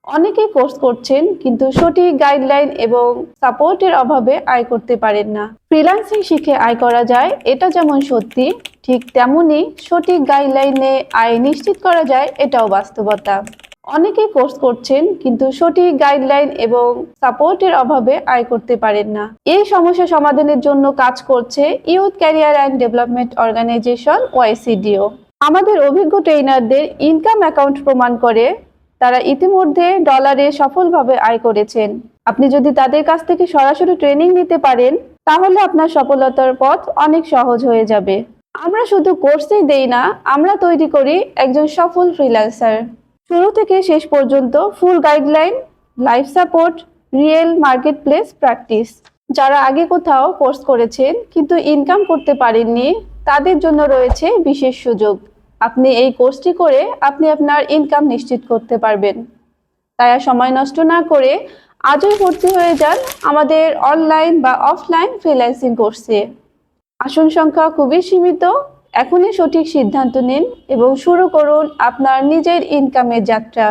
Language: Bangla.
অনেকেই কোর্স করছেন কিন্তু সঠিক গাইডলাইন এবং সাপোর্টের অভাবে আয় করতে পারেন না। ফ্রিল্যান্সিং শিখে আয় করা যায়, এটা যেমন সত্যি, ঠিক তেমনি সঠিক গাইডলাইনে আয় নিশ্চিত করা যায়, এটাও বাস্তবতা। অনেকেই কোর্স করছেন কিন্তু সঠিক গাইডলাইন এবং সাপোর্টের অভাবে আয় করতে পারেন না। এই সমস্যা সমাধানের জন্য কাজ করছে youth career and development organisation YCDO। আমাদের অভিজ্ঞ ট্রেইনারদের ইনকাম অ্যাকাউন্ট প্রমাণ করে তারা ইতিমধ্যে ডলারে সফলভাবে আয় করেছেন। আপনি যদি তাদের কাছ থেকে সরাসরি ট্রেনিং নিতে পারেন, তাহলে আপনার সফলতার পথ অনেক সহজ হয়ে যাবে। আমরা শুধু কোর্সই দেই না, আমরা তৈরি করি একজন সফল ফ্রিল্যান্সার। শুরু থেকে শেষ পর্যন্ত full guideline, life support, real market place practice. যারা আগে কোথাও কোর্স করেছেন কিন্তু ইনকাম করতে পারেননি, তাদের জন্য রয়েছে বিশেষ সুযোগ। আপনি এই কোর্সটি করে আপনি আপনার ইনকাম নিশ্চিত করতে পারবেন। তাই আর সময় নষ্ট না করে আজই ভর্তি হয়ে যান আমাদের অনলাইন বা অফলাইন ফ্রিল্যান্সিং কোর্সে। আসন সংখ্যা খুবই সীমিত। এখনই সঠিক সিদ্ধান্ত নিন এবং শুরু করুন আপনার নিজের ইনকামের যাত্রা।